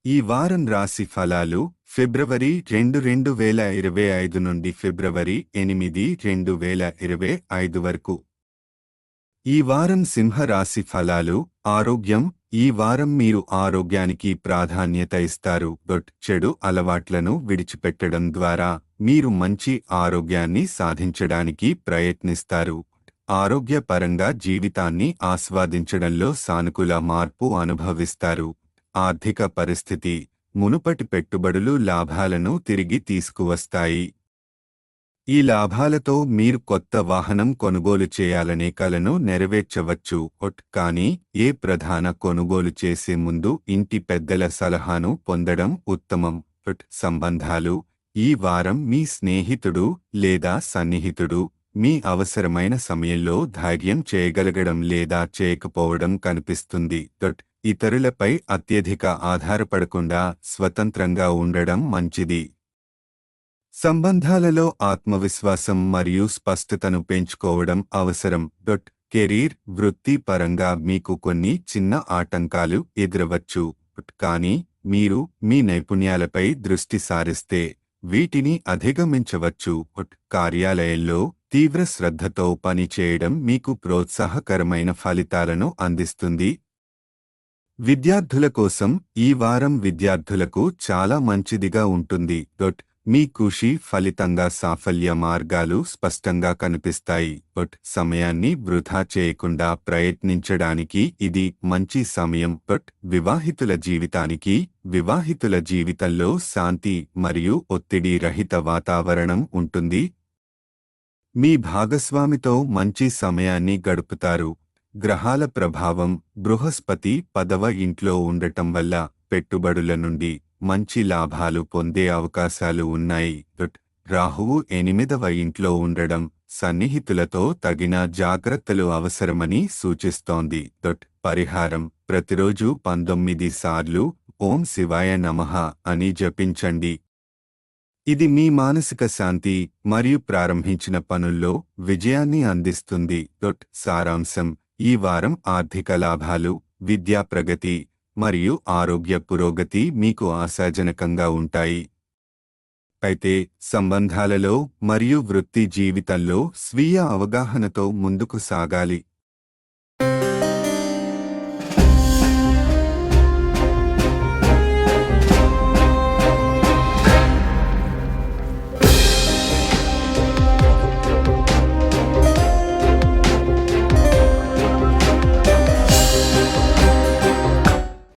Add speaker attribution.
Speaker 1: ఈ వారం రాశి ఫలాలు ఫిబ్రవరి 2, 2025 నుండి ఫిబ్రవరి 8, 2025 వరకు. ఈ వారం సింహ రాశి ఫలాలు. ఆరోగ్యం. ఈ వారం మీరు ఆరోగ్యానికి ప్రాధాన్యత ఇస్తారు. చెడు అలవాట్లను విడిచిపెట్టడం ద్వారా మీరు మంచి ఆరోగ్యాన్ని సాధించడానికి ప్రయత్నిస్తారు. ఆరోగ్యపరంగా జీవితాన్ని ఆస్వాదించడంలో సానుకూల మార్పు అనుభవిస్తారు. ఆర్థిక పరిస్థితి. మునుపటి పెట్టుబడులు లాభాలను తిరిగి తీసుకువస్తాయి. ఈ లాభాలతో మీరు కొత్త వాహనం కొనుగోలు చేయాలనే కలను నెరవేర్చవచ్చు. కానీ ఏ ప్రధాన కొనుగోలు చేసే ముందు ఇంటి పెద్దల సలహాను పొందడం ఉత్తమం. సంబంధాలు. ఈ వారం మీ స్నేహితుడు లేదా సన్నిహితుడు మీ అవసరమైన సమయంలో ధైర్యం చేయగలగడం లేదా చేయకపోవడం కనిపిస్తుంది. ఇతరులపై అత్యధిక ఆధారపడకుండా స్వతంత్రంగా ఉండడం మంచిది. సంబంధాలలో ఆత్మవిశ్వాసం మరియు స్పష్టతను పెంచుకోవడం అవసరం. కెరీర్. వృత్తి పరంగా మీకు కొన్ని చిన్న ఆటంకాలు ఎదురవచ్చు. కానీ మీరు మీ నైపుణ్యాలపై దృష్టి సారిస్తే వీటిని అధిగమించవచ్చు. కార్యాలయంలో తీవ్ర శ్రద్ధతో పనిచేయడం మీకు ప్రోత్సాహకరమైన ఫలితాలను అందిస్తుంది. విద్యార్థుల కోసం ఈ వారం విద్యార్థులకు చాలా మంచిదిగా ఉంటుంది. మీ కృషి ఫలితంగా సాఫల్య మార్గాలు స్పష్టంగా కనిపిస్తాయి. సమయాన్ని వృధా చేయకుండా ప్రయత్నించడానికి ఇది మంచి సమయం. వివాహితుల జీవితానికి. వివాహితుల జీవితంలో శాంతి మరియు ఒత్తిడి రహిత వాతావరణం ఉంటుంది. మీ భాగస్వామితో మంచి సమయాన్ని గడుపుతారు. గ్రహాల ప్రభావం. బృహస్పతి 10వ ఇంట్లో ఉండటం వల్ల పెట్టుబడుల నుండి మంచి లాభాలు పొందే అవకాశాలు ఉన్నాయి. రాహువు 8వ ఇంట్లో ఉండడం సన్నిహితులతో తగిన జాగ్రత్తలు అవసరమని సూచిస్తోంది. పరిహారం. ప్రతిరోజు 19 సార్లు ఓం శివాయ నమః అని జపించండి. ఇది మీ మానసిక శాంతి మరియు ప్రారంభించిన పనుల్లో విజయాన్ని అందిస్తుంది. సారాంశం. ఈ వారం ఆర్థిక లాభాలు, విద్యా ప్రగతి మరియు ఆరోగ్య పురోగతి మీకు ఆశాజనకంగా ఉంటాయి. అయితే సంబంధాలలో మరియు వృత్తి జీవితంలో స్వీయ అవగాహనతో ముందుకు సాగాలి.